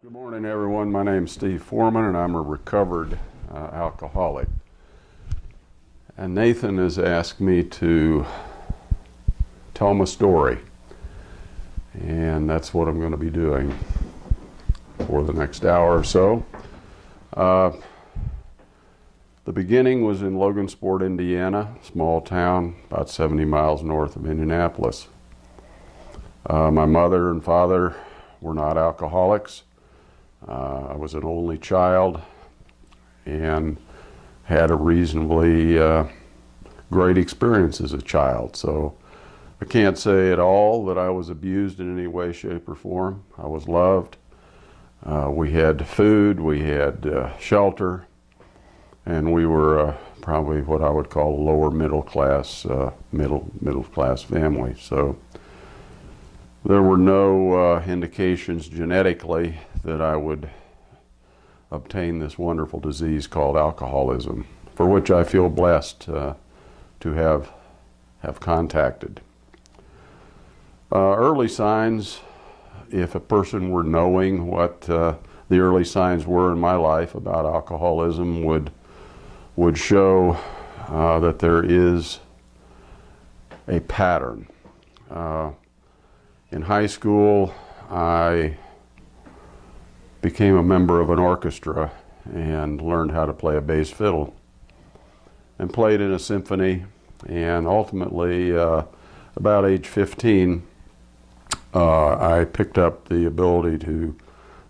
Good morning, everyone. My name's Steve Foreman, and I'm a recovered alcoholic. And Nathan has asked me to tell him a story, and that's what I'm going to be doing for the next hour or so. The beginning was in Logansport, Indiana, small town about 70 miles north of Indianapolis. My mother and father were not alcoholics. I was an only child and had a reasonably great experience as a child. So I can't say at all that I was abused in any way, shape, or form. I was loved. We had food, we had shelter, and we were probably what I would call a lower middle class family. So there were no indications genetically that I would obtain this wonderful disease called alcoholism, for which I feel blessed to have contacted. Early signs, if a person were knowing what the early signs were in my life about alcoholism, would show that there is a pattern. In high school, I became a member of an orchestra and learned how to play a bass fiddle and played in a symphony, and ultimately about age 15 I picked up the ability to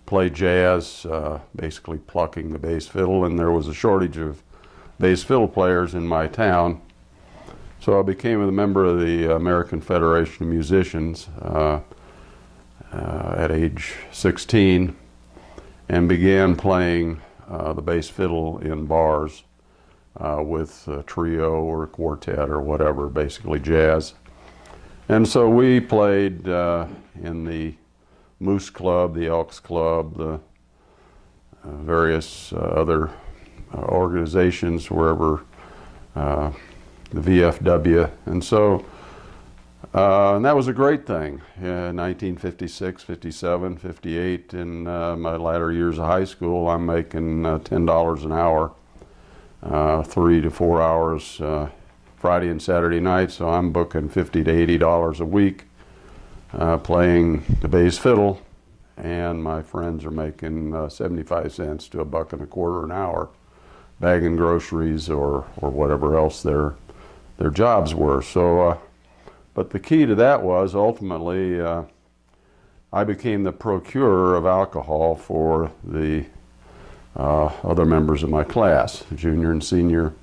play jazz, basically plucking the bass fiddle, and there was a shortage of bass fiddle players in my town. So I became a member of the American Federation of Musicians at age 16 and began playing the bass fiddle in bars with a trio or a quartet or whatever, basically jazz. And so we played in the Moose Club, the Elks Club, the various other organizations wherever, the VFW, and so and that was a great thing. In 1956, 57, 58, in my latter years of high school, I'm making $10 an hour, 3 to 4 hours Friday and Saturday night, so I'm booking $50 to $80 a week playing the bass fiddle, and my friends are making 75 cents to $1.25 an hour bagging groceries or whatever else their jobs were. So, but the key to that was ultimately I became the procurer of alcohol for the other members of my class, junior and senior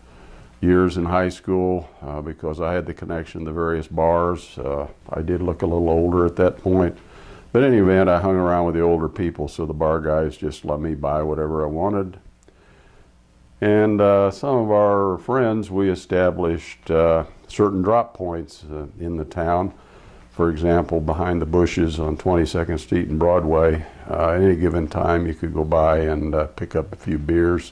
years in high school, because I had the connection to the various bars. I did look a little older at that point, but in any event, I hung around with the older people, so the bar guys just let me buy whatever I wanted. And some of our friends, we established certain drop points in the town. For example, behind the bushes on 22nd Street and Broadway, at any given time you could go by and pick up a few beers.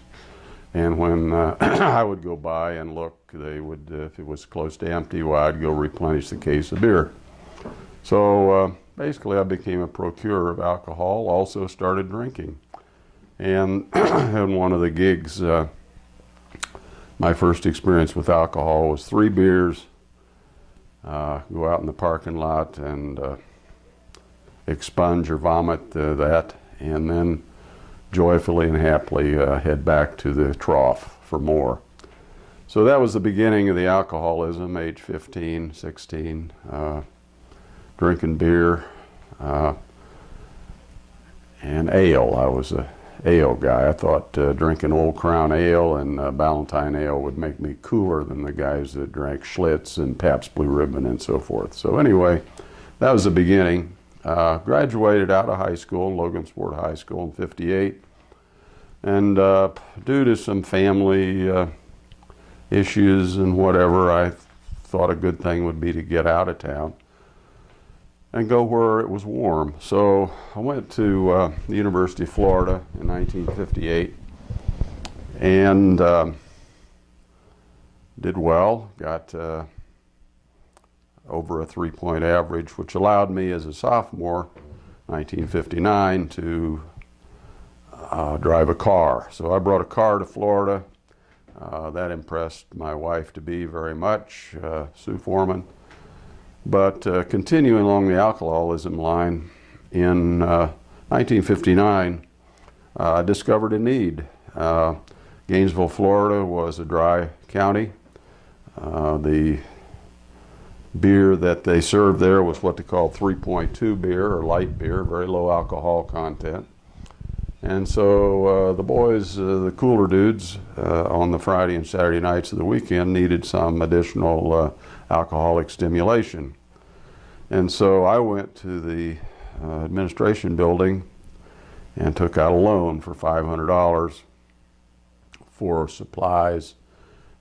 And when I would go by and look, they would, if it was close to empty, well, I'd go replenish the case of beer. So basically I became a procurer of alcohol, also started drinking. And in one of the gigs, my first experience with alcohol was 3 beers, go out in the parking lot and expunge or vomit that, and then joyfully and happily head back to the trough for more. So that was the beginning of the alcoholism, age 15, 16, drinking beer and ale. I was a ale guy. I thought drinking Old Crown Ale and Ballantine Ale would make me cooler than the guys that drank Schlitz and Pabst Blue Ribbon and so forth. So anyway, that was the beginning. Graduated out of high school, Logansport High School in 58. And due to some family issues and whatever, I thought a good thing would be to get out of town and go where it was warm. So I went to the University of Florida in 1958 and did well, got over a 3-point average, which allowed me as a sophomore, 1959, to drive a car. So I brought a car to Florida. That impressed my wife-to-be very much, Sue Foreman. But continuing along the alcoholism line, in 1959, I discovered a need. Gainesville, Florida was a dry county. The beer that they served there was what they called 3.2 beer, or light beer, very low alcohol content. And so the boys, the cooler dudes, on the Friday and Saturday nights of the weekend needed some additional alcoholic stimulation. And so I went to the administration building and took out a loan for $500 for supplies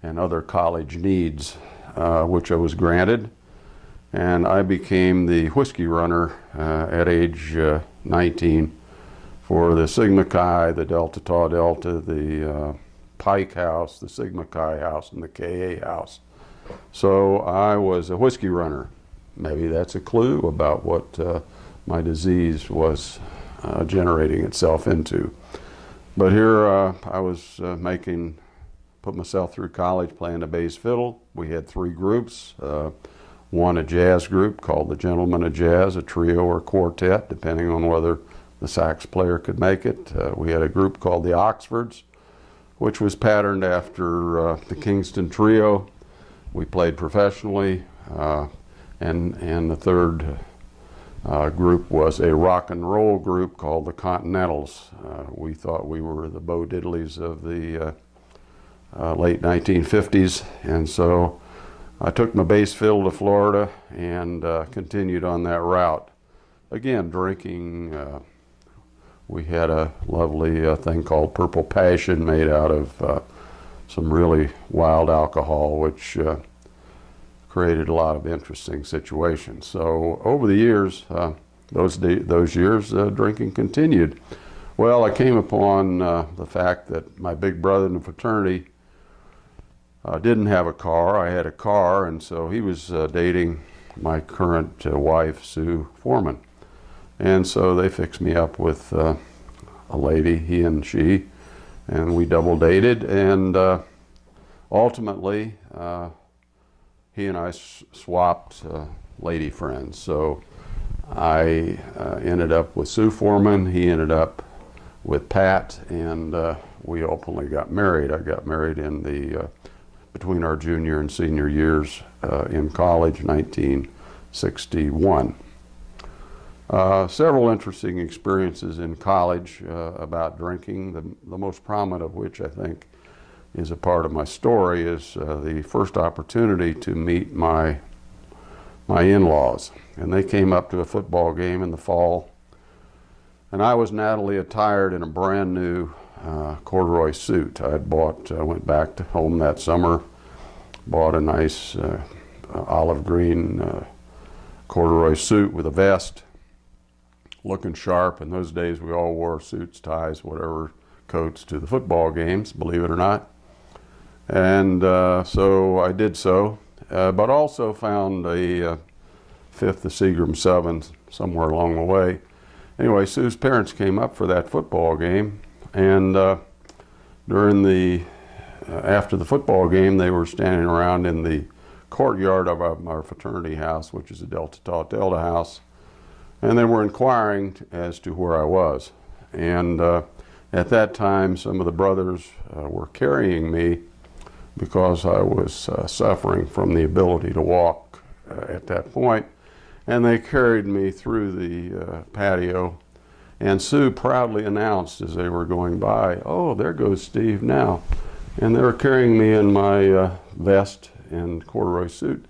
and other college needs, which I was granted. And I became the whiskey runner at age 19 for the Sigma Chi, the Delta Tau Delta, the Pike House, the Sigma Chi House, and the KA House. So I was a whiskey runner. Maybe that's a clue about what my disease was generating itself into. But here I was put myself through college playing the bass fiddle. We had 3 groups. One, a jazz group called the Gentlemen of Jazz, a trio or quartet, depending on whether the sax player could make it. We had a group called the Oxfords, which was patterned after the Kingston Trio. We played professionally. And the third group was a rock and roll group called the Continentals. We thought we were the Bo Diddleys of the late 1950s, and so I took my bass fiddle to Florida and continued on that route. Again, drinking. We had a lovely thing called Purple Passion made out of some really wild alcohol, which created a lot of interesting situations. So over the years, those years, drinking continued. Well, I came upon the fact that my big brother in the fraternity didn't have a car. I had a car, and so he was dating my current wife, Sue Foreman. And so they fixed me up with a lady, he and she, and we double dated, and ultimately he and I swapped lady friends. So I ended up with Sue Foreman, he ended up with Pat, and we openly got married. I got married in between our junior and senior years in college, 1961. Several interesting experiences in college about drinking, the most prominent of which I think is a part of my story is the first opportunity to meet my in-laws. And they came up to a football game in the fall, and I was nattily attired in a brand new corduroy suit. I went back to home that summer, bought a nice olive green corduroy suit with a vest, looking sharp. In those days, we all wore suits, ties, whatever, coats to the football games, believe it or not. And so I did so, but also found a fifth of Seagram 7 somewhere along the way. Anyway, Sue's parents came up for that football game, and after the football game, they were standing around in the courtyard of our fraternity house, which is a Delta Tau Delta house, and they were inquiring as to where I was. And at that time, some of the brothers were carrying me because I was suffering from the ability to walk at that point. And they carried me through the patio, and Sue proudly announced as they were going by, "Oh, there goes Steve now." And they were carrying me in my vest and corduroy suit,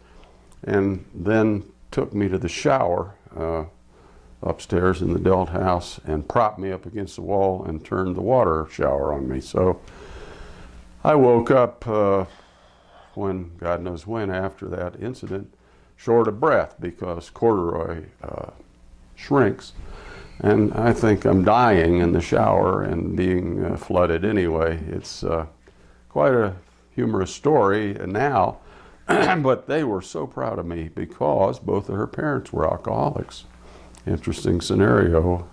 and then took me to the shower upstairs in the Delt house and propped me up against the wall and turned the water shower on me. So I woke up when, God knows when, after that incident, short of breath because corduroy shrinks. And I think I'm dying in the shower and being flooded anyway. It's quite a humorous story now, but they were so proud of me because both of her parents were alcoholics. Interesting scenario.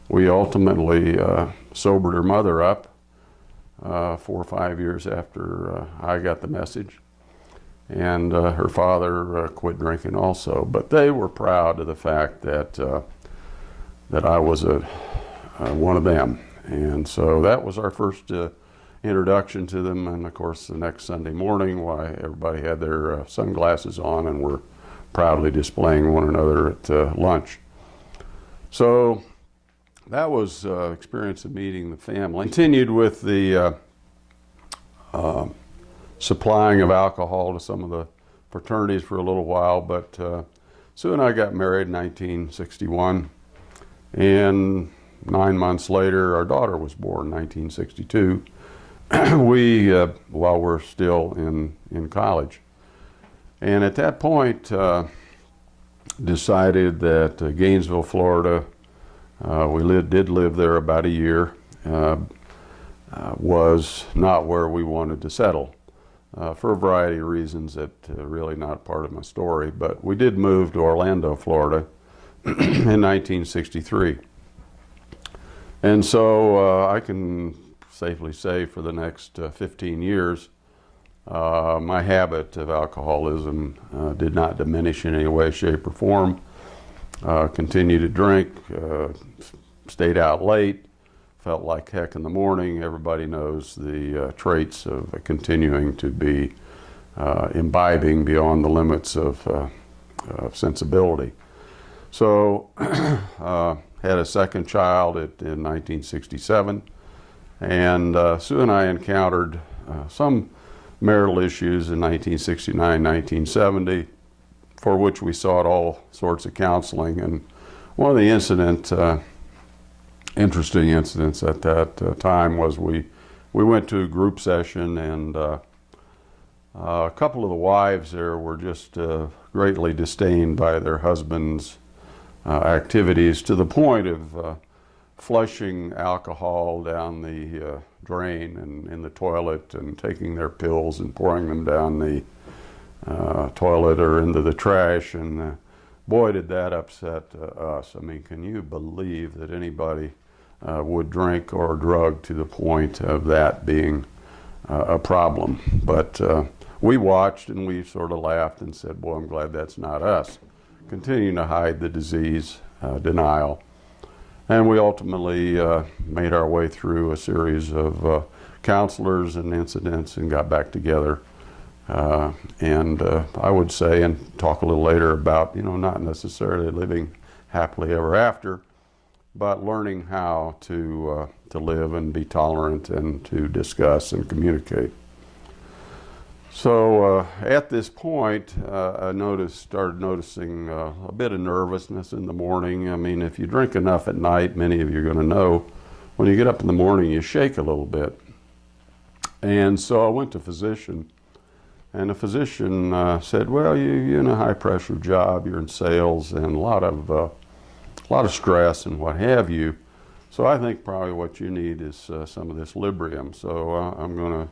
We ultimately sobered her mother up 4 or 5 years after I got the message. And her father quit drinking also. But they were proud of the fact that, that I was one of them. And so that was our first introduction to them. And of course, the next Sunday morning, why everybody had their sunglasses on and were proudly displaying one another at lunch. So that was experience of meeting the family. Continued with the supplying of alcohol to some of the fraternities for a little while, but Sue and I got married in 1961, and 9 months later, our daughter was born in 1962. We, while we're still in college. And at that point, decided that Gainesville, Florida, we did live there about a year, was not where we wanted to settle. For a variety of reasons that really not part of my story, but we did move to Orlando, Florida in 1963. And so I can safely say for the next 15 years, my habit of alcoholism did not diminish in any way, shape, or form. Continued to drink, stayed out late, felt like heck in the morning. Everybody knows the traits of continuing to be imbibing beyond the limits of sensibility. So had a second child in 1967, and Sue and I encountered some marital issues in 1969, 1970, for which we sought all sorts of counseling. And one of the interesting incidents at that time was we went to a group session, and a couple of the wives there were just greatly disdained by their husbands' activities, to the point of flushing alcohol down the drain and in the toilet, and taking their pills and pouring them down the toilet or into the trash. And boy, did that upset us. I mean, can you believe that anybody would drink or drug to the point of that being a problem? But we watched and we sort of laughed and said, boy, I'm glad that's not us. Continuing to hide the disease, denial. And we ultimately made our way through a series of counselors and incidents and got back together. And I would say, and talk a little later about, not necessarily living happily ever after, but learning how to live and be tolerant and to discuss and communicate. So at this point, I started noticing a bit of nervousness in the morning. I mean, if you drink enough at night, many of you are going to know, when you get up in the morning, you shake a little bit. And so I went to a physician, and the physician said, well, you're in a high-pressure job, you're in sales, and a lot of stress and what have you. So I think probably what you need is some of this Librium. So I'm going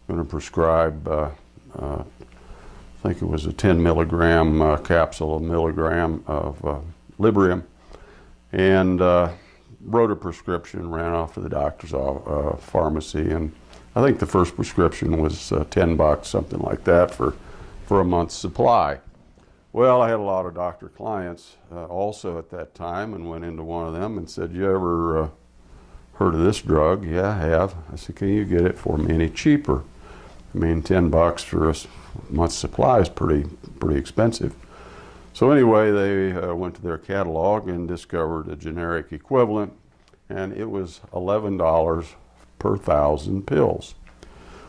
to prescribe, I think it was a 10 milligram capsule, a milligram of Librium, and wrote a prescription, ran off to the doctor's pharmacy, and I think the first prescription was $10, something like that, for a month's supply. Well, I had a lot of doctor clients also at that time, and went into one of them and said, you ever heard of this drug? Yeah, I have. I said, can you get it for me any cheaper? I mean, $10 for a month's supply is pretty expensive. So anyway, they went to their catalog and discovered a generic equivalent, and it was $11 per 1,000 pills.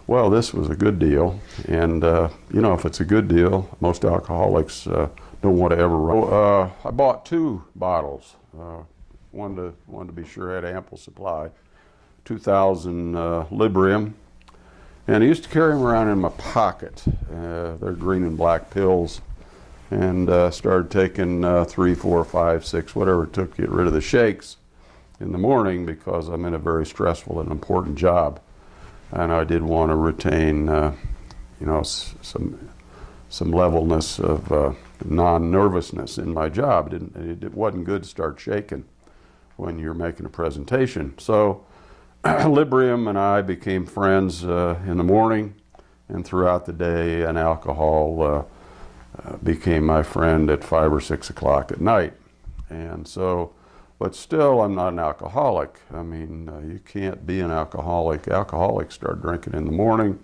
Well, this was a good deal, and if it's a good deal, most alcoholics don't want to ever run. I bought 2 bottles, one to be sure I had ample supply, 2,000 Librium, and I used to carry them around in my pocket. They're green and black pills, and started taking 3, 4, 5, 6, whatever it took to get rid of the shakes in the morning, because I'm in a very stressful and important job. And I did want to retain, some levelness of non-nervousness in my job. It wasn't good to start shaking. when you're making a presentation. So Librium and I became friends in the morning, and throughout the day, and alcohol became my friend at 5 or 6 o'clock at night. And so, but still, I'm not an alcoholic. I mean, you can't be an alcoholic. Alcoholics start drinking in the morning.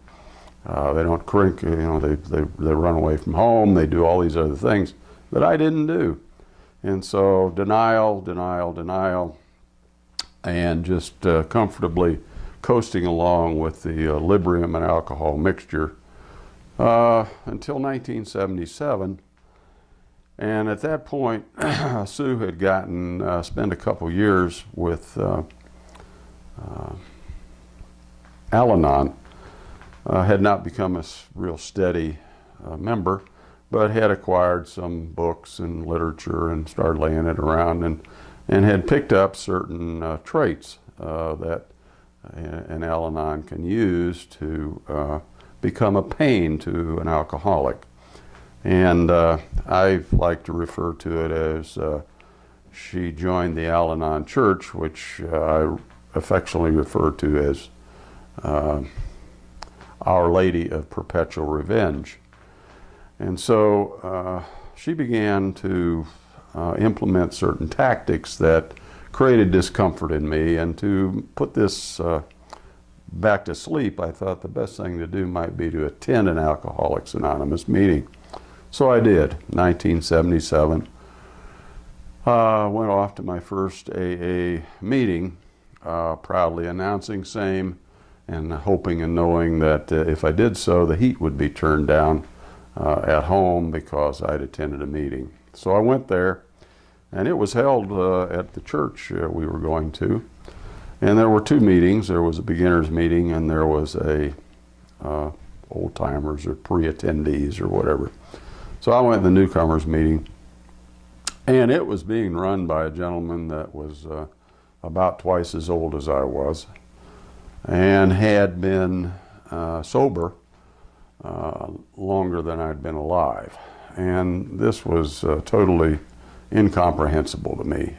They don't drink, you know, they run away from home. They do all these other things that I didn't do. And so denial, denial, denial, and just comfortably coasting along with the Librium and alcohol mixture until 1977. And at that point, Sue had gotten, spent a couple years with Al-Anon, had not become a real steady member, but had acquired some books and literature and started laying it around, and had picked up certain traits that an Al-Anon can use to become a pain to an alcoholic. And I like to refer to it as she joined the Al-Anon Church, which I affectionately refer to as Our Lady of Perpetual Revenge. And so she began to implement certain tactics that created discomfort in me, and to put this back to sleep, I thought the best thing to do might be to attend an Alcoholics Anonymous meeting. So I did, 1977. Went off to my first AA meeting, proudly announcing same, and hoping and knowing that if I did so, the heat would be turned down at home because I'd attended a meeting. So I went there, and it was held at the church we were going to. And there were two meetings. There was a beginner's meeting, and there was a old-timers or pre-attendees or whatever. So I went to the newcomers meeting, and it was being run by a gentleman that was about twice as old as I was, and had been sober longer than I'd been alive. And this was totally incomprehensible to me.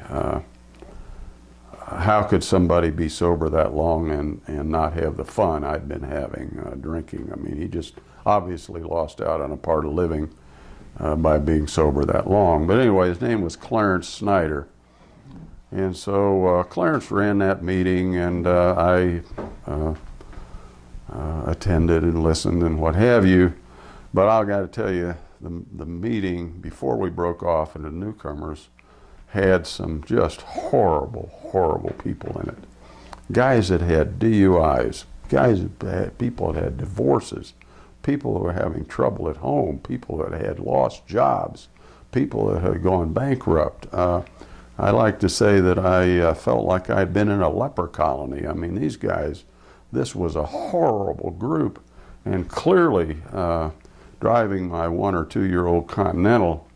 How could somebody be sober that long and not have the fun I'd been having drinking? I mean, he just obviously lost out on a part of living by being sober that long. But anyway, his name was Clarence Snyder. And so Clarence ran that meeting, and I attended and listened and what have you. But I've got to tell you, the meeting before we broke off into newcomers had some just horrible, horrible people in it. Guys that had DUIs, people that had divorces, people that were having trouble at home, people that had lost jobs, people that had gone bankrupt. I like to say that I felt like I'd been in a leper colony. I mean, these guys, this was a horrible group, and clearly driving my 1 or 2 year old Continental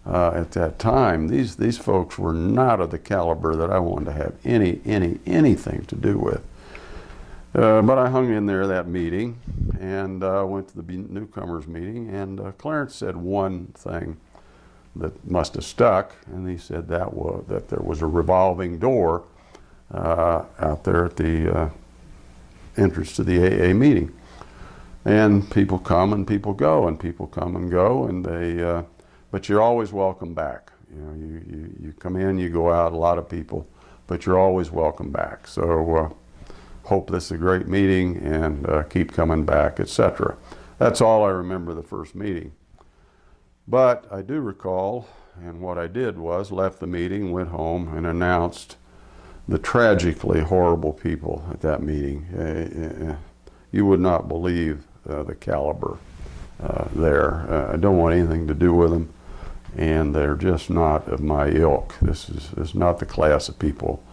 at that time, these folks were not of the caliber that I wanted to have anything to do with. But I hung in there that meeting, and went to the newcomers meeting, and Clarence said one thing that must have stuck, and he said that there was a revolving door out there at the entrance to the AA meeting. And people come and people go, and people come and go, and they, but you're always welcome back. You know, you come in, you go out, a lot of people, but you're always welcome back. So hope this is a great meeting, and keep coming back, etc. That's all I remember the first meeting. But I do recall, and what I did was left the meeting, went home, and announced the tragically horrible people at that meeting. You would not believe the caliber there. I don't want anything to do with them, and they're just not of my ilk. This is not the class of people,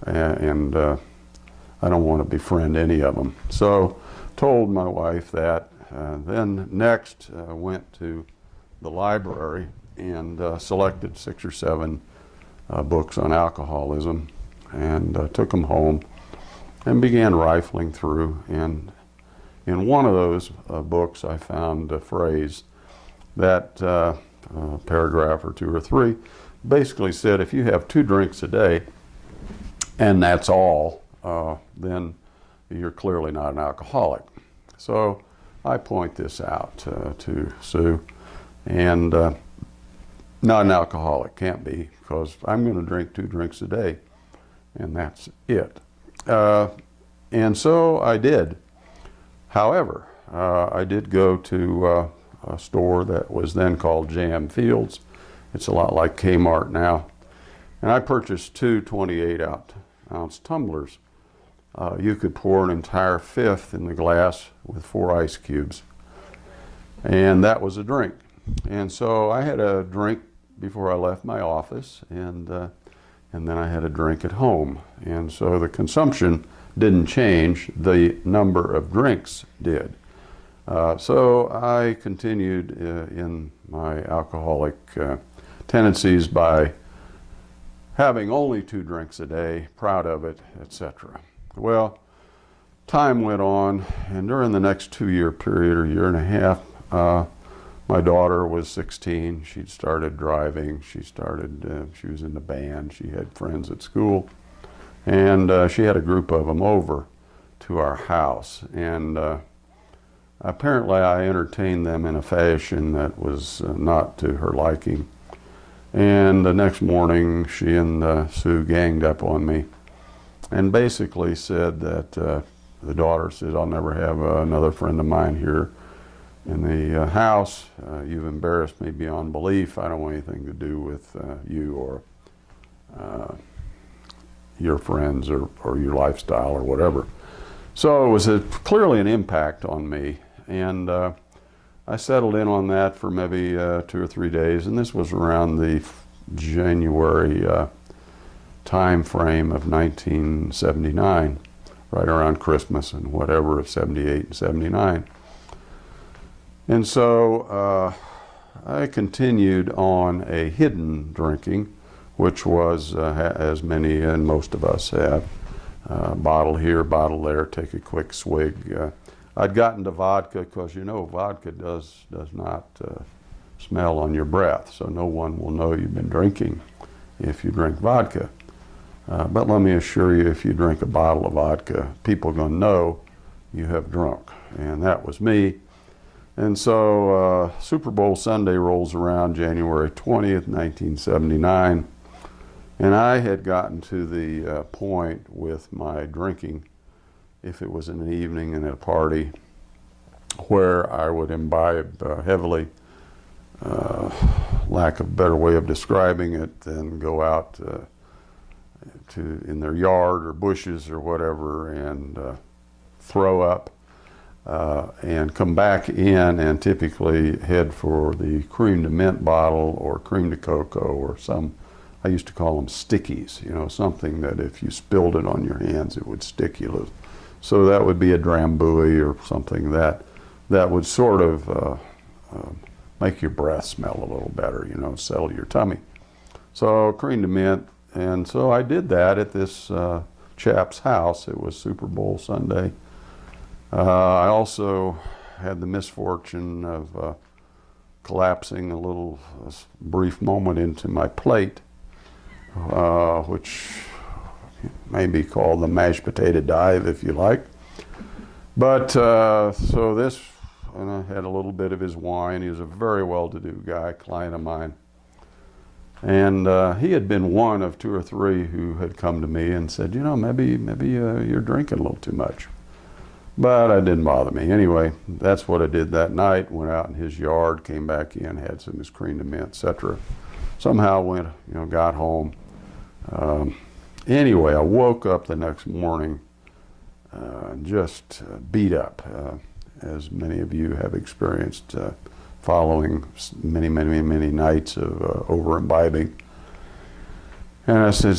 and I don't want to befriend any of them. So told my wife that. Then next went to the library and selected 6 or 7 books on alcoholism, and took them home and began rifling through. And in one of those books I found a phrase that, paragraph or 2 or 3, basically said if you have 2 drinks a day, and that's all, then you're clearly not an alcoholic. So I point this out to Sue, and not an alcoholic, can't be, because I'm going to drink 2 drinks a day, and that's it. And so I did. However, I did go to a store that was then called J.M. Fields. It's a lot like Kmart now. And I purchased 2 28-ounce tumblers. You could pour an entire 1/5 in the glass with 4 ice cubes. And that was a drink. And so I had a drink before I left my office, and then I had a drink at home. And so the consumption didn't change, the number of drinks did. So I continued in my alcoholic tendencies by having only 2 drinks a day, proud of it, etc. Well, time went on, and during the next 2-year period, or 1.5 years, my daughter was 16. She'd started driving. She was in the band. She had friends at school, and she had a group of them over to our house. And apparently, I entertained them in a fashion that was not to her liking. And the next morning, she and Sue ganged up on me and basically said that the daughter said, "I'll never have another friend of mine here in the house. You've embarrassed me beyond belief. I don't want anything to do with you or your friends or your lifestyle or whatever." So it was clearly an impact on me, and I settled in on that for maybe 2 or 3 days, and this was around the January time frame of 1979, right around Christmas and whatever of 78 and 79. And so I continued on a hidden drinking, which was, as many and most of us have, bottle here, bottle there, take a quick swig. I'd gotten to vodka because, you know, vodka does not smell on your breath, so no one will know you've been drinking if you drink vodka. But let me assure you, if you drink a bottle of vodka, people are going to know you have drunk, and that was me. And so Super Bowl Sunday rolls around, January 20th, 1979, and I had gotten to the point with my drinking, if it was in the evening and at a party, where I would imbibe heavily, lack of a better way of describing it, and go out in their yard or bushes or whatever and throw up. And come back in and typically head for the cream de mint bottle or cream de cocoa or some, I used to call them stickies, you know, something that if you spilled it on your hands, it would stick you. So that would be a Drambuie or something that would sort of make your breath smell a little better, you know, settle your tummy. So cream de mint, and so I did that at this chap's house. It was Super Bowl Sunday. I also had the misfortune of collapsing a brief moment into my plate, which may be called the mashed potato dive, if you like. But so this, and I had a little bit of his wine. He was a very well-to-do guy, client of mine. And he had been one of 2 or 3 who had come to me and said, you know, maybe you're drinking a little too much. But it didn't bother me. Anyway, that's what I did that night. Went out in his yard, came back in, had some of his cream de mint, etc. Somehow got home. Anyway, I woke up the next morning just beat up, as many of you have experienced following many nights of over-imbibing. And I said,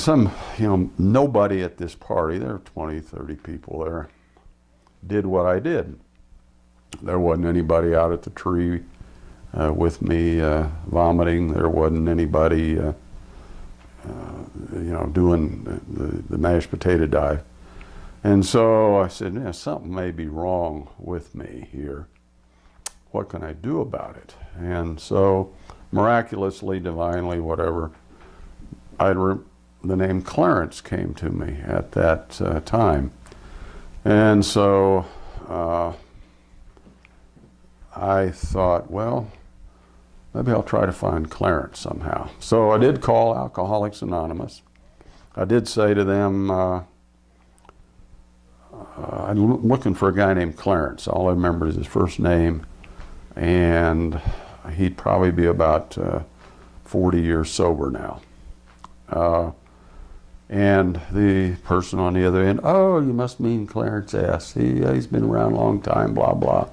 nobody at this party, there were 20, 30 people there, did what I did. There wasn't anybody out at the tree with me vomiting. There wasn't anybody doing the mashed potato dive. And so I said, yeah, something may be wrong with me here. What can I do about it? And so miraculously, divinely, whatever, I the name Clarence came to me at that time. And so I thought, well, maybe I'll try to find Clarence somehow. So I did call Alcoholics Anonymous. I did say to them, I'm looking for a guy named Clarence. All I remember is his first name, and he'd probably be about 40 years sober now. And the person on the other end, oh, you must mean Clarence S. He's been around a long time, blah, blah.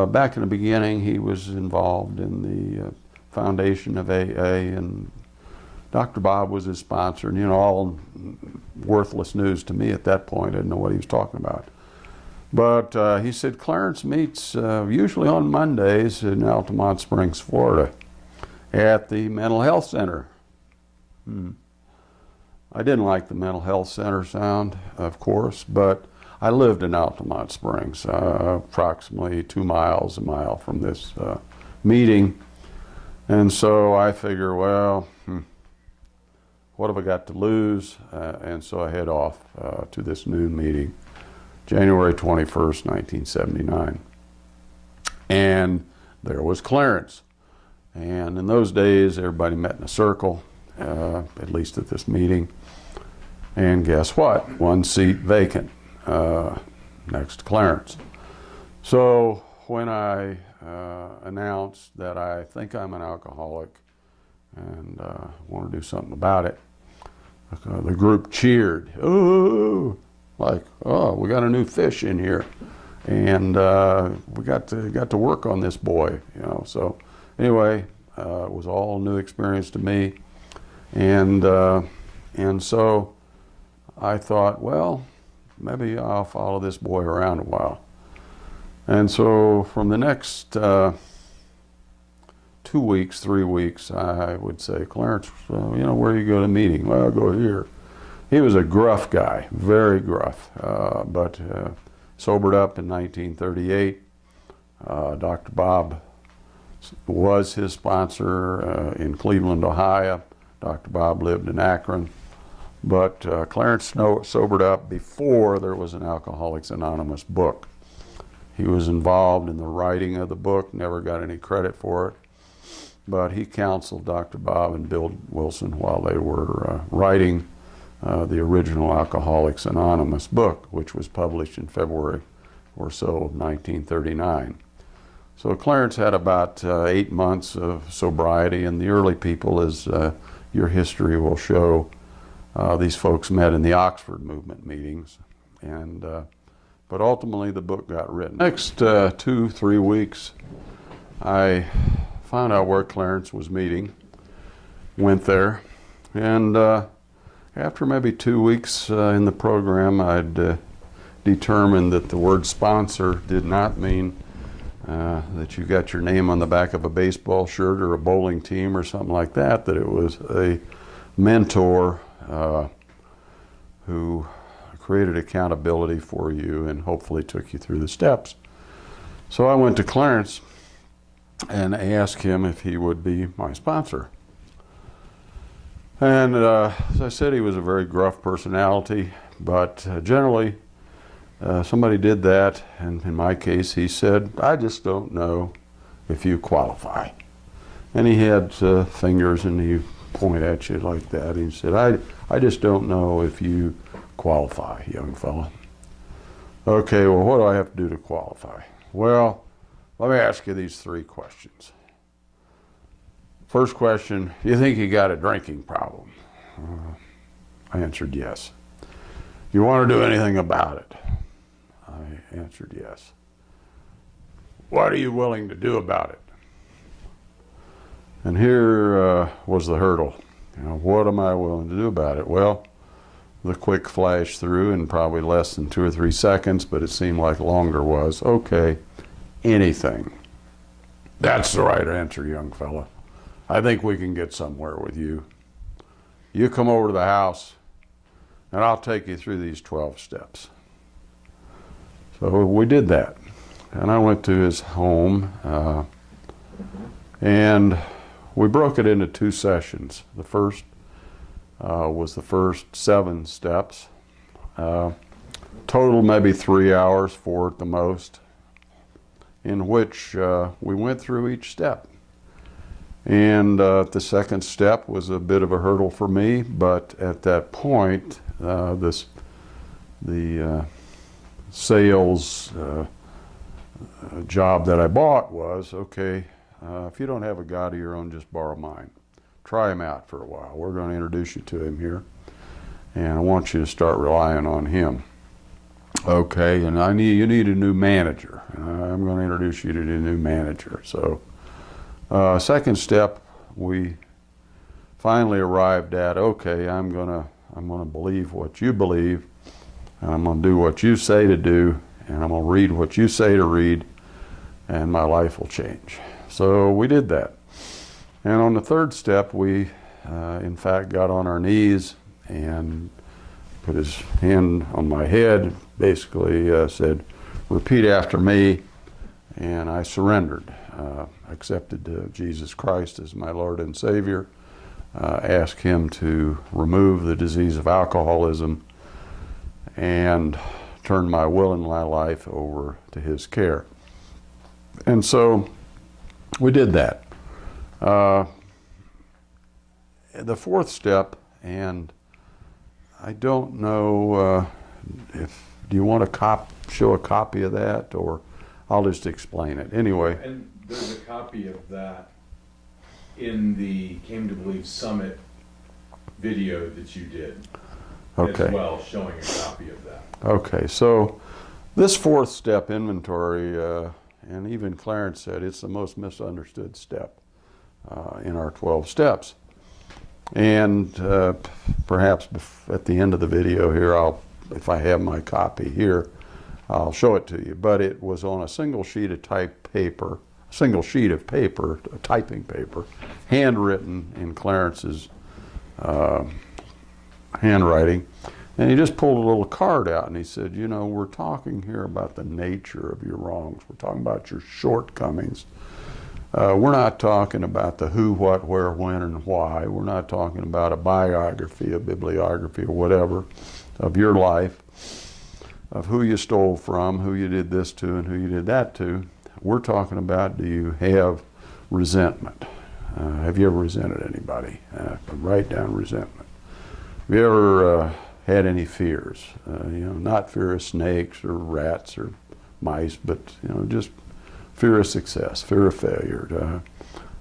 Back in the beginning, he was involved in the foundation of AA, and Dr. Bob was his sponsor, and all worthless news to me at that point. I didn't know what he was talking about. But he said Clarence meets usually on Mondays in Altamont Springs, Florida, at the Mental Health Center. I didn't like the Mental Health Center sound, of course, but I lived in Altamont Springs, approximately 2 miles, a mile from this meeting. And so I figure, well, what have I got to lose? And so I head off to this noon meeting, January 21st, 1979. And there was Clarence. And in those days, everybody met in a circle, at least at this meeting. And guess what? One seat vacant next to Clarence. So when I announced that I think I'm an alcoholic and want to do something about it, the group cheered. Ooh! Like, oh, we got a new fish in here, and we got to work on this boy, So anyway, it was all a new experience to me, and so I thought, well, maybe I'll follow this boy around a while. And so from the next 2 weeks, 3 weeks, I would say, Clarence, where you go to meeting? Well, I'll go here. He was a gruff guy, very gruff, but sobered up in 1938. Dr. Bob was his sponsor in Cleveland, Ohio. Dr. Bob lived in Akron. But Clarence sobered up before there was an Alcoholics Anonymous book. He was involved in the writing of the book, never got any credit for it. But he counseled Dr. Bob and Bill Wilson while they were writing the original Alcoholics Anonymous book, which was published in February or so of 1939. So Clarence had about 8 months of sobriety, and the early people, as your history will show, these folks met in the Oxford movement meetings, and but ultimately the book got written. Next 2-3 weeks, I found out where Clarence was meeting, went there, and after maybe 2 weeks in the program, I'd determined that the word sponsor did not mean that you got your name on the back of a baseball shirt or a bowling team or something like that, that it was a mentor who created accountability for you and hopefully took you through the steps. So I went to Clarence and asked him if he would be my sponsor. And as I said, he was a very gruff personality, but generally somebody did that, and in my case he said, I just don't know if you qualify. And he had fingers, and he point at you like that. He said, I just don't know if you qualify, young fella. Okay, well, what do I have to do to qualify? Well, let me ask you these 3 questions. First question, do you think you got a drinking problem? I answered yes. You want to do anything about it? I answered yes. What are you willing to do about it? And here was the hurdle. What am I willing to do about it? Well, the quick flash through in probably less than 2 or 3 seconds, but it seemed like longer, was, okay, anything. That's the right answer, young fella. I think we can get somewhere with you. You come over to the house, and I'll take you through these 12 steps. So we did that. And I went to his home, and we broke it into 2 sessions. The first was the first 7 steps. Total maybe 3 hours, 4 at the most, in which we went through each step. And the second step was a bit of a hurdle for me, but at that point, the sales job that I bought was, okay, if you don't have a God of your own, just borrow mine. Try him out for a while. We're going to introduce you to him here, and I want you to start relying on him. Okay, and you need a new manager. I'm going to introduce you to the new manager. So, second step, we finally arrived at, okay, I'm gonna believe what you believe, and I'm gonna do what you say to do, and I'm gonna read what you say to read, and my life will change. So we did that. And on the third step, we in fact got on our knees and put his hand on my head, basically said, repeat after me, and I surrendered. Accepted Jesus Christ as my Lord and Savior, asked him to remove the disease of alcoholism, and turned my will and my life over to his care. And so we did that. The fourth step, and I don't know do you want to show a copy of that, or I'll just explain it. Anyway. And there's a copy of that in the Came to Believe Summit video that you did as well, showing a copy of that. Okay, so this fourth step, inventory, and even Clarence said it's the most misunderstood step in our 12 steps. And perhaps at the end of the video here, if I have my copy here, I'll show it to you. But it was on a single sheet of typing paper, handwritten in Clarence's handwriting. And he just pulled a little card out and he said, you know, we're talking here about the nature of your wrongs. We're talking about your shortcomings. We're not talking about the who, what, where, when, and why. We're not talking about a biography, a bibliography, or whatever of your life, of who you stole from, who you did this to, and who you did that to. We're talking about, do you have resentment? Have you ever resented anybody? Write down resentment. Have you ever had any fears? Not fear of snakes or rats or mice, but just fear of success, fear of failure.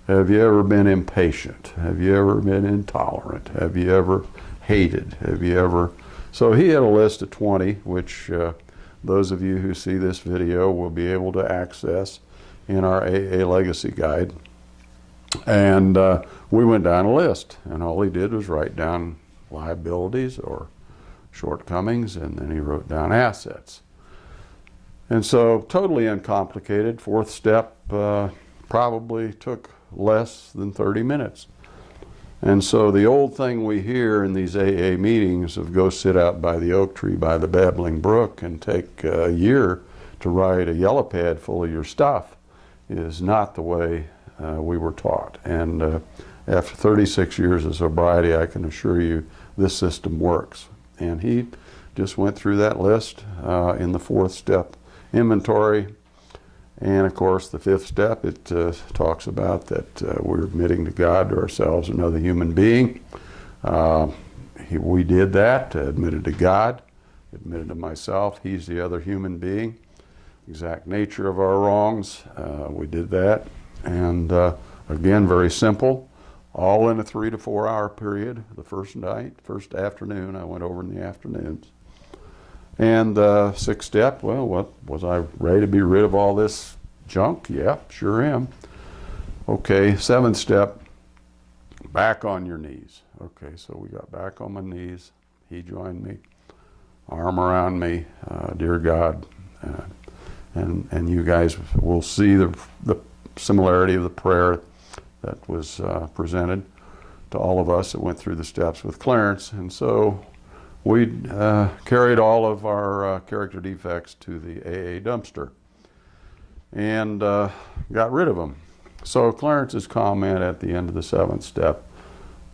Have you ever been impatient? Have you ever been intolerant? Have you ever hated? Have you ever? So he had a list of 20, which those of you who see this video will be able to access in our AA Legacy Guide. And we went down a list, and all he did was write down liabilities or shortcomings, and then he wrote down assets. And so, totally uncomplicated. Fourth step probably took less than 30 minutes. And so the old thing we hear in these AA meetings of go sit out by the oak tree by the babbling brook and take a year to write a yellow pad full of your stuff is not the way we were taught. And after 36 years of sobriety, I can assure you this system works. And he just went through that list in the fourth step inventory. And of course, the fifth step, it talks about that we're admitting to God, to ourselves, another human being. We did that, admitted to God, admitted to myself, he's the other human being. Exact nature of our wrongs, we did that. And again, very simple, all in a 3 to 4 hour period. The first night, first afternoon, I went over in the afternoons. And sixth step, well, what was I ready to be rid of all this junk? Yeah, sure am. Okay, seventh step, back on your knees. Okay, so we got back on my knees. He joined me, arm around me, dear God. And you guys will see the similarity of the prayer that was presented to all of us that went through the steps with Clarence. And so we carried all of our character defects to the AA dumpster and got rid of them. So Clarence's comment at the end of the seventh step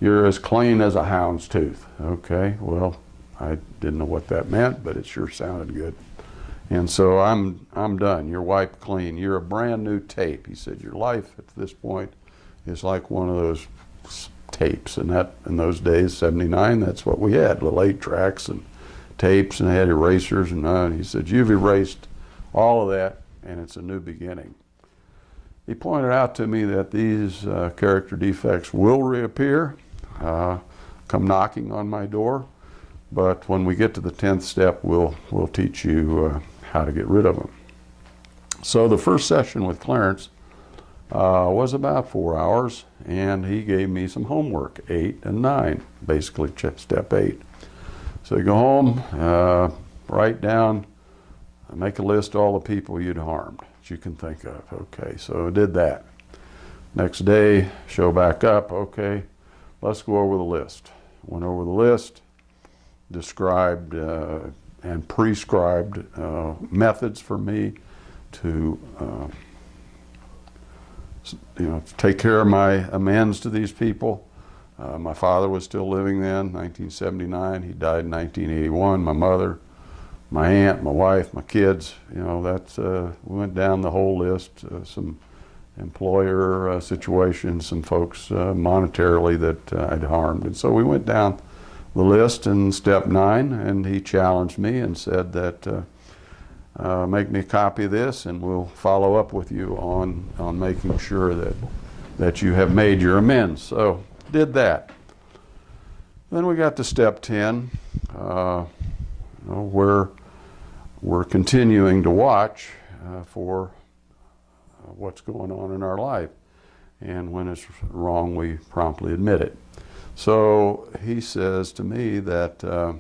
you're as clean as a hound's tooth. Okay, well, I didn't know what that meant, but it sure sounded good. And so I'm done. You're wiped clean. You're a brand new tape. He said, your life at this point is like one of those tapes. And that, in those days, 79, that's what we had, little 8-tracks and tapes, and they had erasers. And he said, you've erased all of that, and it's a new beginning. He pointed out to me that these character defects will reappear, come knocking on my door. But when we get to the 10th step, we'll teach you how to get rid of them. So the first session with Clarence was about 4 hours, and he gave me some homework, 8 and 9, basically step 8. So you go home, write down, make a list of all the people you'd harmed that you can think of. Okay, so I did that. Next day, show back up. Okay, let's go over the list. Went over the list, described and prescribed methods for me to take care of my amends to these people. My father was still living then, 1979. He died in 1981. My mother, my aunt, my wife, my kids. We went down the whole list. Some employer situations, some folks monetarily that I'd harmed, and so we went down the list in step 9, and he challenged me and said that make me a copy of this, and we'll follow up with you on making sure that you have made your amends. So did that. Then we got to step 10, where we're continuing to watch for what's going on in our life, and when it's wrong, we promptly admit it. So he says to me that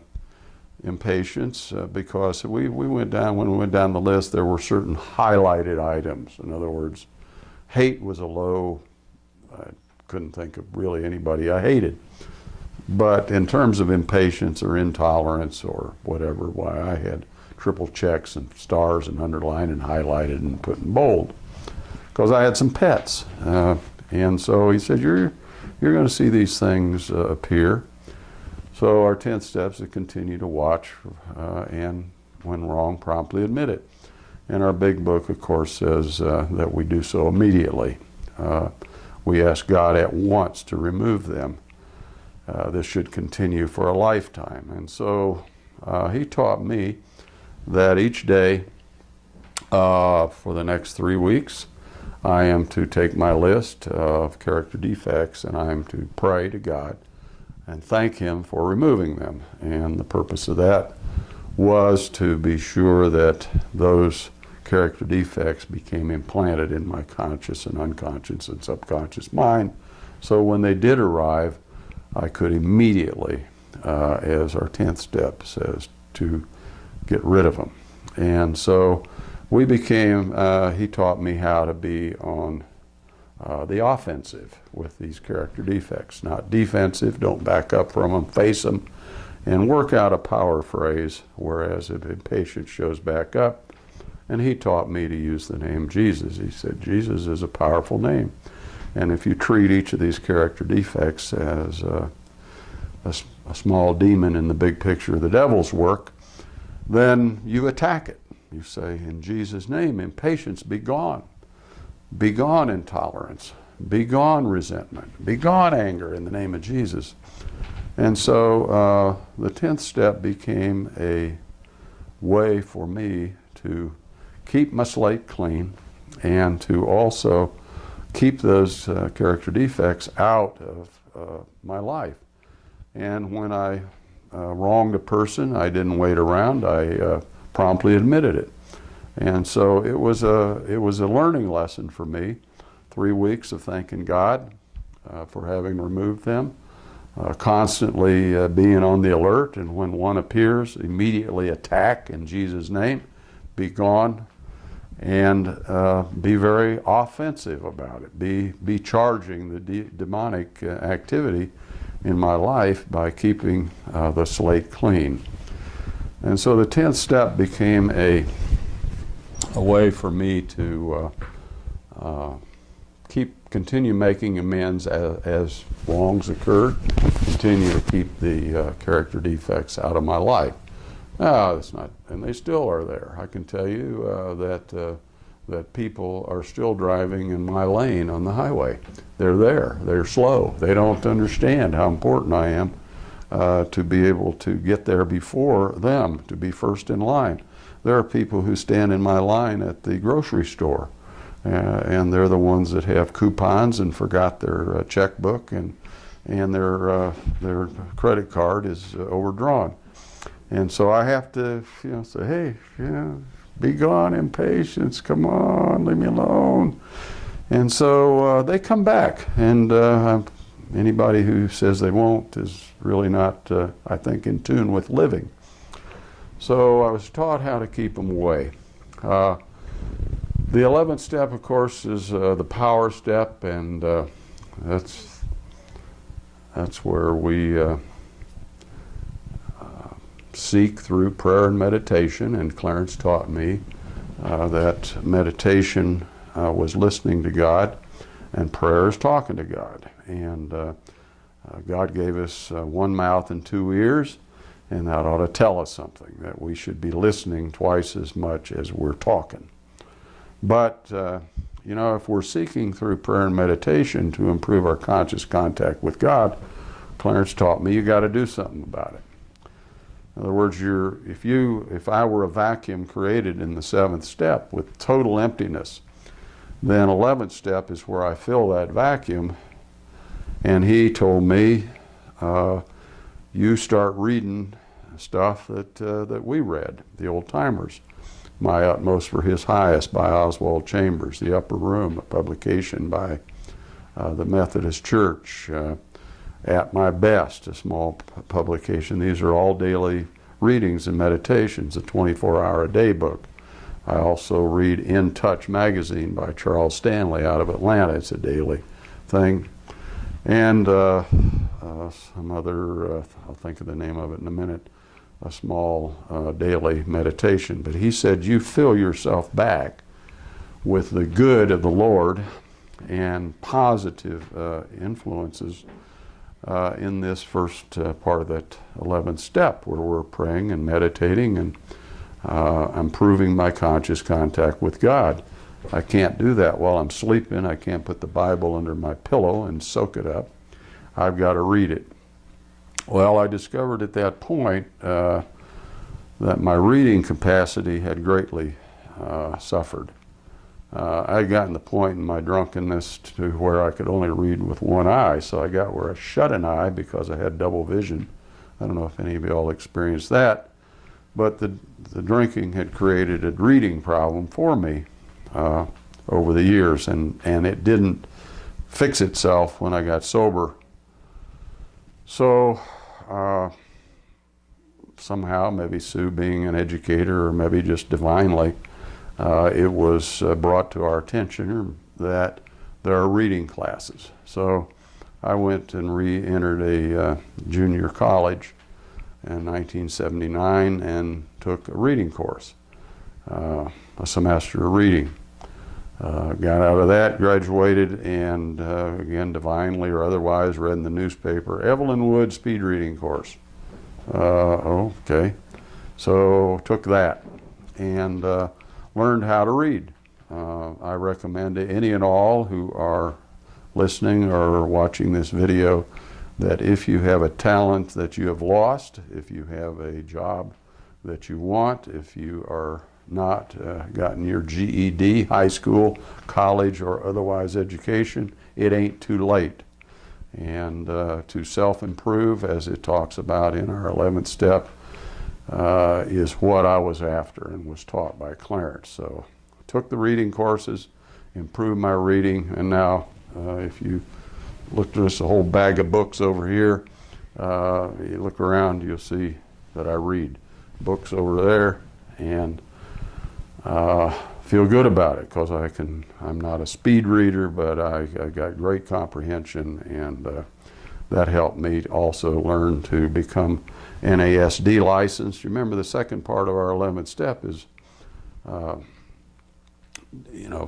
impatience, because when we went down the list, there were certain highlighted items. In other words, hate was a low. I couldn't think of really anybody I hated. But in terms of impatience or intolerance or whatever, why I had triple checks and stars and underlined and highlighted and put in bold, because I had some pets. And so he said, you're going to see these things appear. So our 10th step is to continue to watch and, when wrong, promptly admit it. And our big book, of course, says that we do so immediately. We ask God at once to remove them. This should continue for a lifetime. And so he taught me that each day for the next 3 weeks, I am to take my list of character defects and I am to pray to God and thank Him for removing them. And the purpose of that was to be sure that those character defects became implanted in my conscious and unconscious and subconscious mind. So when they did arrive, I could immediately, as our 10th step says, to get rid of them. And so we became, he taught me how to be on the offensive with these character defects, not defensive. Don't back up from them, face them, and work out a power phrase, whereas if impatience shows back up. And he taught me to use the name Jesus. He said, Jesus is a powerful name. And if you treat each of these character defects as a small demon in the big picture of the devil's work, then you attack it. You say, in Jesus' name, impatience, be gone. Be gone intolerance. Be gone resentment. Be gone anger in the name of Jesus. And so the 10th step became a way for me to keep my slate clean and to also keep those character defects out of my life. And when I wronged a person, I didn't wait around. I promptly admitted it. And so it was a learning lesson for me. 3 weeks of thanking God for having removed them, constantly being on the alert, and when one appears, immediately attack in Jesus' name, be gone, and be very offensive about it. Be charging the demonic activity in my life by keeping the slate clean. And so the 10th step became a way for me to continue making amends as wrongs occurred, continue to keep the character defects out of my life. No, it's not, and they still are there. I can tell you that people are still driving in my lane on the highway. They're there. They're slow. They don't understand how important I am to be able to get there before them, to be first in line. There are people who stand in my line at the grocery store, and they're the ones that have coupons and forgot their checkbook, and their credit card is overdrawn. And so I have to, say, hey, be gone, impatience, come on, leave me alone. And so they come back, and anybody who says they won't is really not, I think, in tune with living. So I was taught how to keep them away. The 11th step, of course, is the power step, and that's where we seek through prayer and meditation. And Clarence taught me that meditation was listening to God, and prayer is talking to God. And God gave us one mouth and two ears, and that ought to tell us something, that we should be listening twice as much as we're talking. But, if we're seeking through prayer and meditation to improve our conscious contact with God, Clarence taught me you got to do something about it. In other words, if I were a vacuum created in the 7th step with total emptiness, then 11th step is where I fill that vacuum. And he told me, you start reading stuff that we read, the old timers. My Utmost for His Highest by Oswald Chambers, The Upper Room, a publication by the Methodist Church, At My Best, a small publication. These are all daily readings and meditations, a 24-hour-a-day book. I also read In Touch magazine by Charles Stanley out of Atlanta. It's a daily thing. And some other, I'll think of the name of it in a minute, a small daily meditation. But he said, you fill yourself back with the good of the Lord and positive influences in this first part of that 11th step, where we're praying and meditating and improving my conscious contact with God. I can't do that while I'm sleeping. I can't put the Bible under my pillow and soak it up. I've got to read it. Well, I discovered at that point that my reading capacity had greatly suffered. I had gotten the point in my drunkenness to where I could only read with one eye, so I got where I shut an eye because I had double vision. I don't know if any of you all experienced that, but the drinking had created a reading problem for me over the years, and it didn't fix itself when I got sober. So somehow, maybe Sue being an educator, or maybe just divinely, it was brought to our attention that there are reading classes. So I went and re-entered a junior college in 1979 and took a reading course, a semester of reading. Got out of that, graduated, and again, divinely or otherwise, read in the newspaper, Evelyn Wood speed reading course. Okay. So took that and learned how to read. I recommend to any and all who are listening or watching this video that if you have a talent that you have lost, if you have a job that you want, if you are not gotten your GED, high school, college, or otherwise education, it ain't too late. And to self-improve, as it talks about in our 11th step, is what I was after and was taught by Clarence. So I took the reading courses, improved my reading, and now if you look at this, a whole bag of books over here, you look around, you'll see that I read books over there, and feel good about it because I'm not a speed reader, but I got great comprehension, and that helped me also learn to become NASD licensed. You remember the second part of our 11th step is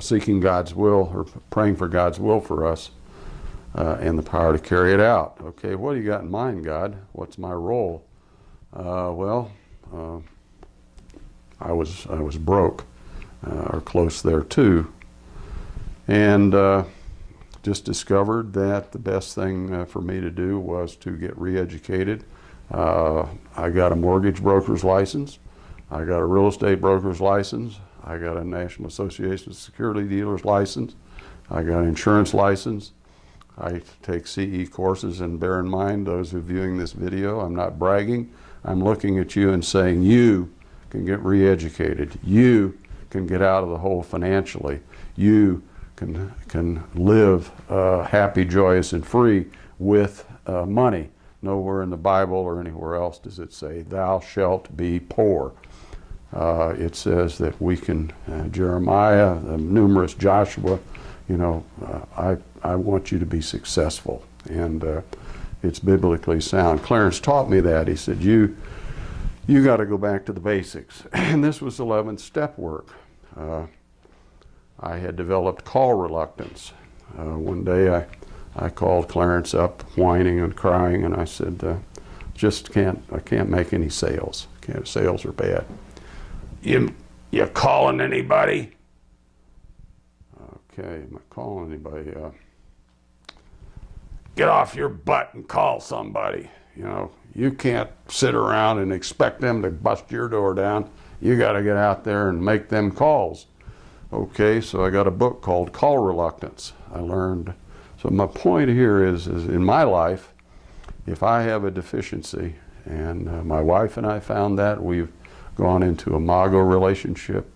seeking God's will or praying for God's will for us and the power to carry it out. Okay, what do you got in mind, God? What's my role? I was broke, or close there too, and just discovered that the best thing for me to do was to get re-educated. I got a mortgage broker's license. I got a real estate broker's license. I got a National Association of Security Dealers license. I got an insurance license. I take CE courses, and bear in mind, those who are viewing this video, I'm not bragging. I'm looking at you and saying, you can get re-educated. You can get out of the hole financially. You can live happy, joyous, and free with money. Nowhere in the Bible or anywhere else does it say, thou shalt be poor. It says that we can, Jeremiah, numerous Joshua, I want you to be successful. And it's biblically sound. Clarence taught me that. He said, you got to go back to the basics. And this was 11th step work. I had developed call reluctance. One day I called Clarence up whining and crying, and I said, I can't make any sales. Sales are bad. You calling anybody? Okay, am I calling anybody? Get off your butt and call somebody. You can't sit around and expect them to bust your door down. You got to get out there and make them calls. Okay, so I got a book called Call Reluctance. I learned. So my point here is in my life, if I have a deficiency, and my wife and I found that, we've gone into imago relationship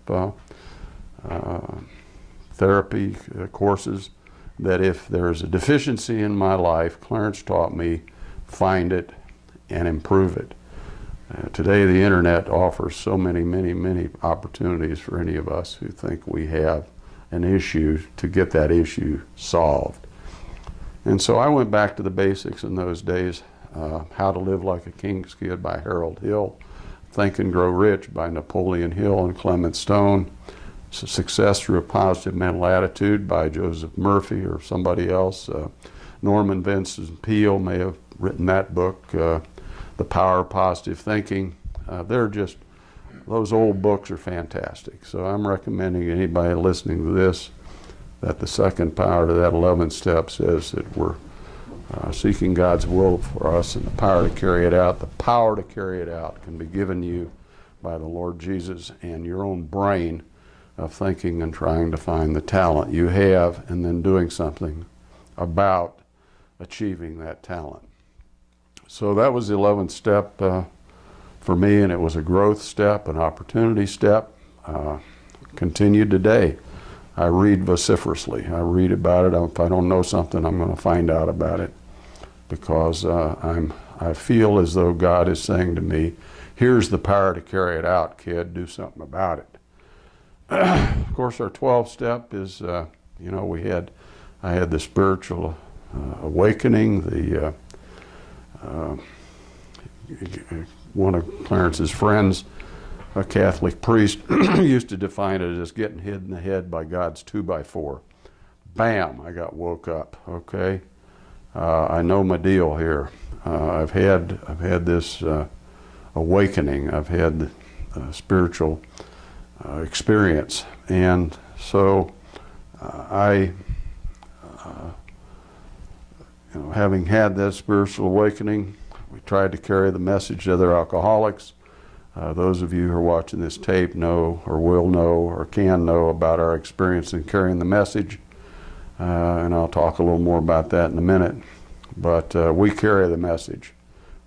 therapy courses, that if there's a deficiency in my life, Clarence taught me, find it and improve it. Today the internet offers so many opportunities for any of us who think we have an issue to get that issue solved. And so I went back to the basics in those days. How to Live Like a King's Kid by Harold Hill, Think and Grow Rich by Napoleon Hill and Clement Stone, Success Through a Positive Mental Attitude by Joseph Murphy or somebody else. Norman Vincent Peale may have written that book, The Power of Positive Thinking. Those old books are fantastic. So I'm recommending anybody listening to this that the second power to that 11th step says that we're seeking God's will for us, and the power to carry it out. The power to carry it out can be given you by the Lord Jesus and your own brain of thinking and trying to find the talent you have and then doing something about achieving that talent. So that was the 11th step for me, and it was a growth step, an opportunity step. Continued today. I read vociferously. I read about it. If I don't know something, I'm going to find out about it, because I feel as though God is saying to me, here's the power to carry it out, kid. Do something about it. Of course, our 12th step is, I had the spiritual awakening. One of Clarence's friends, a Catholic priest, used to define it as getting hit in the head by God's 2x4. Bam, I got woke up. Okay, I know my deal here. I've had this awakening. I've had spiritual experience, and so having had that spiritual awakening, we tried to carry the message to other alcoholics. Those of you who are watching this tape know or will know or can know about our experience in carrying the message, and I'll talk a little more about that in a minute. But we carry the message.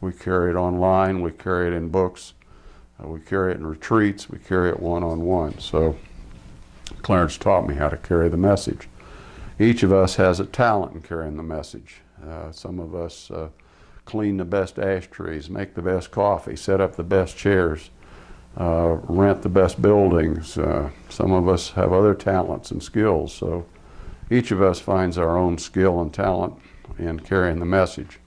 We carry it online, we carry it in books, we carry it in retreats, we carry it one-on-one. So Clarence taught me how to carry the message. Each of us has a talent in carrying the message. Some of us clean the best ashtrays, make the best coffee, set up the best chairs, rent the best buildings. Some of us have other talents and skills. So each of us finds our own skill and talent in carrying the message.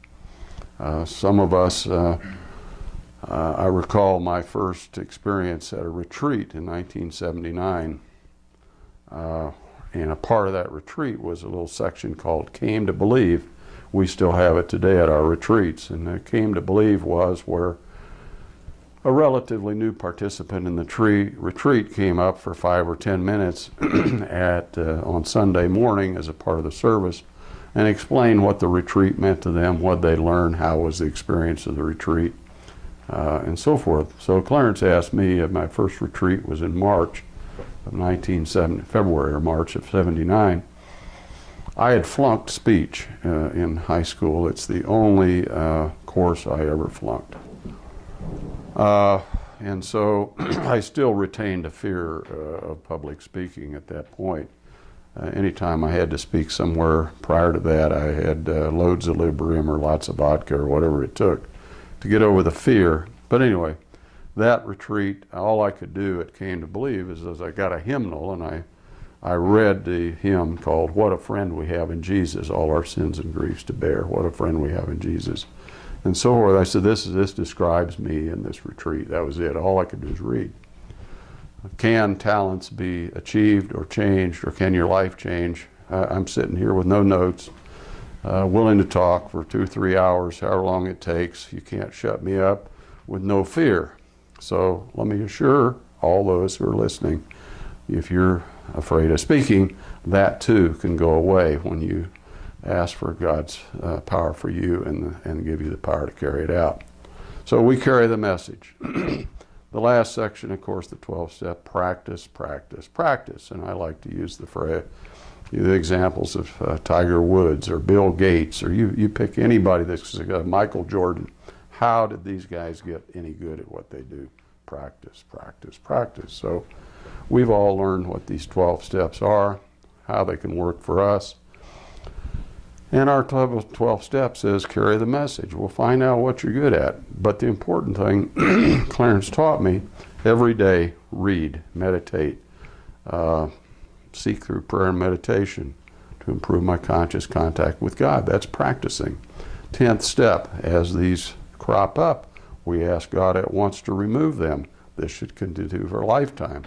Some of us, I recall my first experience at a retreat in 1979. And a part of that retreat was a little section called Came to Believe. We still have it today at our retreats. And the Came to Believe was where a relatively new participant in the retreat came up for 5 or 10 minutes on Sunday morning as a part of the service and explained what the retreat meant to them, what they learned, how was the experience of the retreat, and so forth. So Clarence asked me, my first retreat was in March of 1970, February or March of 79. I had flunked speech in high school. It's the only course I ever flunked. And so I still retained a fear of public speaking at that point. Anytime I had to speak somewhere prior to that, I had loads of Librium or lots of vodka or whatever it took to get over the fear. But anyway, that retreat, all I could do, it came to believe, is I got a hymnal and I read the hymn called What a Friend We Have in Jesus, All Our Sins and Griefs to Bear. What a Friend We Have in Jesus. And so forth. I said, this describes me in this retreat. That was it. All I could do is read. Can talents be achieved or changed, or can your life change? I'm sitting here with no notes, willing to talk for 2 or 3 hours, however long it takes. You can't shut me up with no fear. So let me assure all those who are listening, if you're afraid of speaking, that too can go away when you ask for God's power for you and give you the power to carry it out. So we carry the message. The last section, of course, the 12-step, practice, practice, practice. And I like to use the examples of Tiger Woods or Bill Gates, or you pick anybody that's Michael Jordan. How did these guys get any good at what they do? Practice, practice, practice. So we've all learned what these 12 steps are, how they can work for us. And our 12 steps is carry the message. We'll find out what you're good at. But the important thing, Clarence taught me, every day, read, meditate, seek through prayer and meditation to improve my conscious contact with God. That's practicing. 10th step, as these crop up, we ask God at once to remove them. This should continue for a lifetime.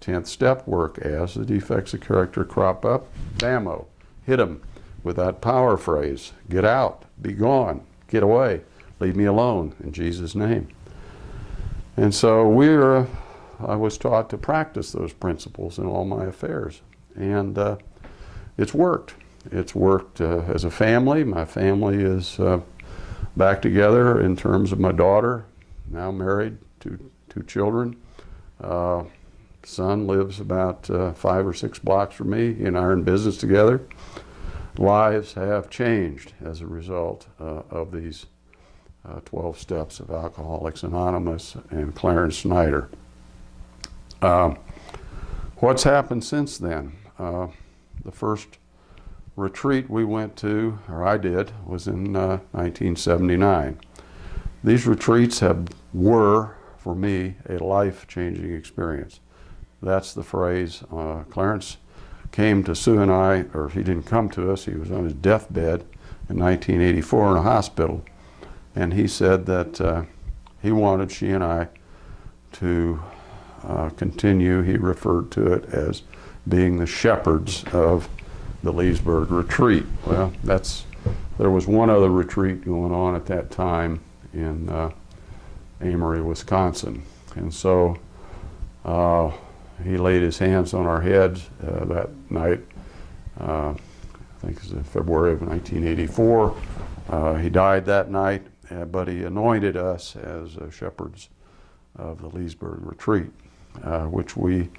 10th step work, as the defects of character crop up, bammo, hit them with that power phrase, get out, be gone, get away, leave me alone, in Jesus' name. And so I was taught to practice those principles in all my affairs. And it's worked. It's worked as a family. My family is back together in terms of my daughter, now married, two children. Son lives about 5 or 6 blocks from me. He and I are in business together. Lives have changed as a result of these 12 steps of Alcoholics Anonymous and Clarence Snyder. What's happened since then? The first retreat we went to, or I did, was in 1979. These retreats were, for me, a life-changing experience. That's the phrase. Clarence came to Sue and I, or he didn't come to us, he was on his deathbed in 1984 in a hospital, and he said that he wanted she and I to continue, he referred to it as being the shepherds of the Leesburg retreat. Well, there was one other retreat going on at that time in Amory, Wisconsin, and so he laid his hands on our heads that night, I think it was in February of 1984. He died that night, but he anointed us as shepherds of the Leesburg retreat, which we,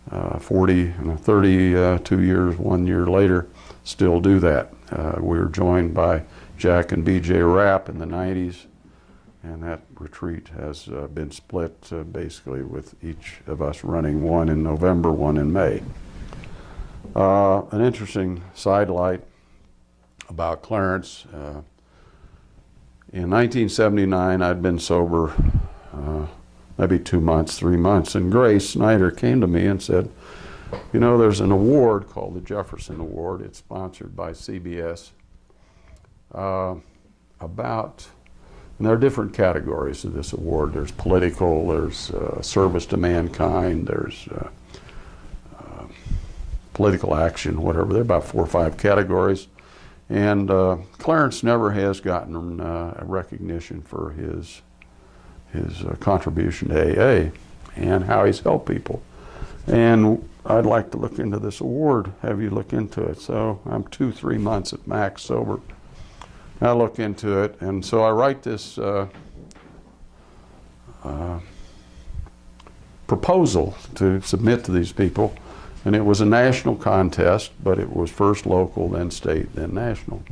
32 years, 1 year later, still do that. We were joined by Jack and B.J. Rapp in the 90s, and that retreat has been split basically with each of us running one in November, one in May. An interesting sidelight about Clarence. In 1979, I'd been sober maybe 2 months, 3 months, and Grace Snyder came to me and said, you know, there's an award called the Jefferson Award. It's sponsored by CBS. And there are different categories of this award. There's political, there's service to mankind, there's political action, whatever. There are about 4 or 5 categories. And Clarence never has gotten a recognition for his contribution to AA and how he's helped people. And I'd like to look into this award, have you look into it. So I'm 2-3 months at max sober. I look into it, and so I write this proposal to submit to these people. And it was a national contest, but it was first local, then state, then national.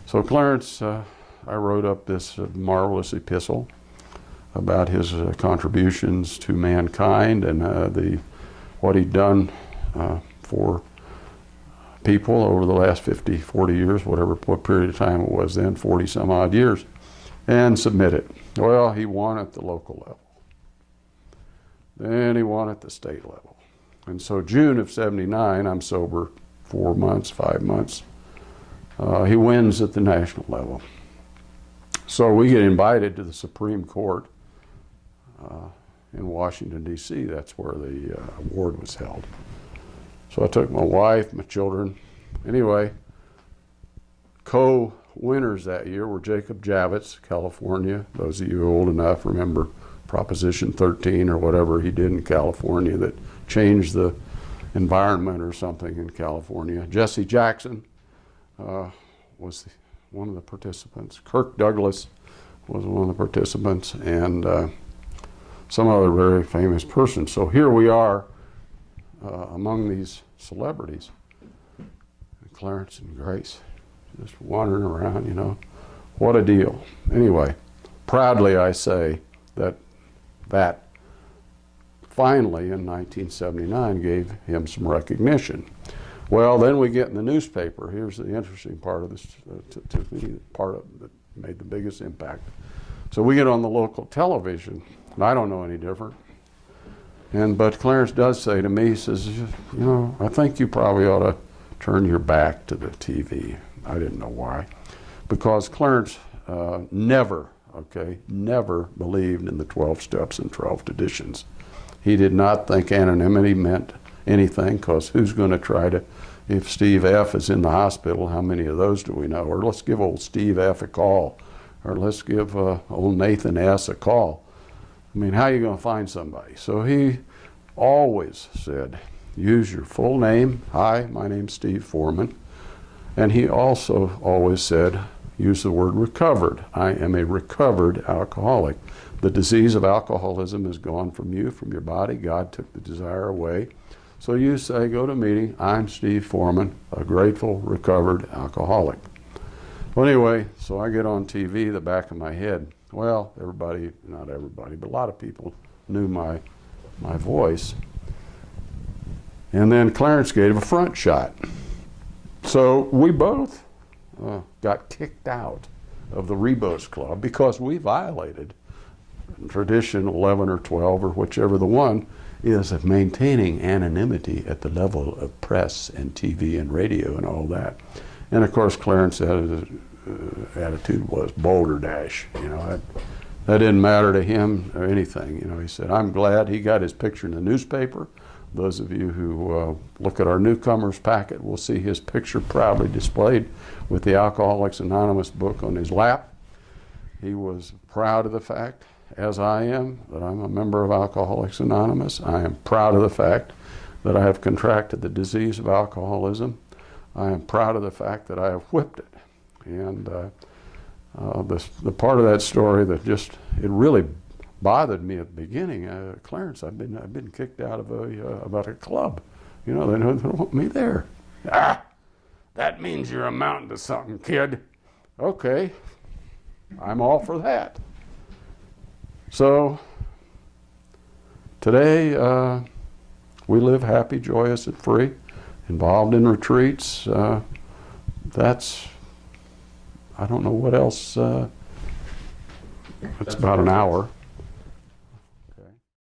So Clarence, I wrote up this marvelous epistle about his contributions to mankind and what he'd done for people over the last 50, 40 years, what period of time it was then, 40 some odd years, and submit it. Well, he won at the local level. Then he won at the state level. And so June of '79, I'm sober 4 months, 5 months. He wins at the national level. So we get invited to the Supreme Court in Washington, D.C. That's where the award was held. So I took my wife, my children. Anyway, co-winners that year were Jacob Javits, California. Those of you old enough remember Proposition 13 or whatever he did in California that changed the environment or something in California. Jesse Jackson was one of the participants. Kirk Douglas was one of the participants, and some other very famous person. So here we are among these celebrities. Clarence and Grace, just wandering around, you know. What a deal. Anyway, proudly I say that finally in 1979 gave him some recognition. Well, then we get in the newspaper. Here's the interesting part of this, to me, the part of that made the biggest impact. So we get on the local television, and I don't know any different. But Clarence does say to me, he says, you know, I think you probably ought to turn your back to the TV. I didn't know why. Because Clarence never believed in the 12 steps and 12 traditions. He did not think anonymity meant anything, because who's going to try to, if Steve F. is in the hospital, how many of those do we know? Or let's give old Steve F. a call. Or let's give old Nathan S. a call. I mean, how are you going to find somebody? So he always said, use your full name. Hi, my name's Steve Foreman. And he also always said, use the word recovered. I am a recovered alcoholic. The disease of alcoholism is gone from you, from your body. God took the desire away. So you say, go to a meeting, I'm Steve Foreman, a grateful, recovered alcoholic. Well, anyway, so I get on TV, the back of my head. Well, everybody, not everybody, but a lot of people knew my voice. And then Clarence gave a front shot. So we both got kicked out of the Rebos Club because we violated tradition 11 or 12 or whichever the one is of maintaining anonymity at the level of press and TV and radio and all that. And of course, Clarence's attitude was Boulder Dash. You know, that didn't matter to him or anything. You know, he said, I'm glad he got his picture in the newspaper. Those of you who look at our newcomers packet will see his picture proudly displayed with the Alcoholics Anonymous book on his lap. He was proud of the fact, as I am, that I'm a member of Alcoholics Anonymous. I am proud of the fact that I have contracted the disease of alcoholism. I am proud of the fact that I have whipped it. And the part of that story that just, it really bothered me at the beginning, Clarence, I've been kicked out of about a club. You know, they don't want me there. Ah, that means you're amounting to something, kid. Okay, I'm all for that. So today we live happy, joyous, and free, involved in retreats. That's, I don't know what else. That's about an hour.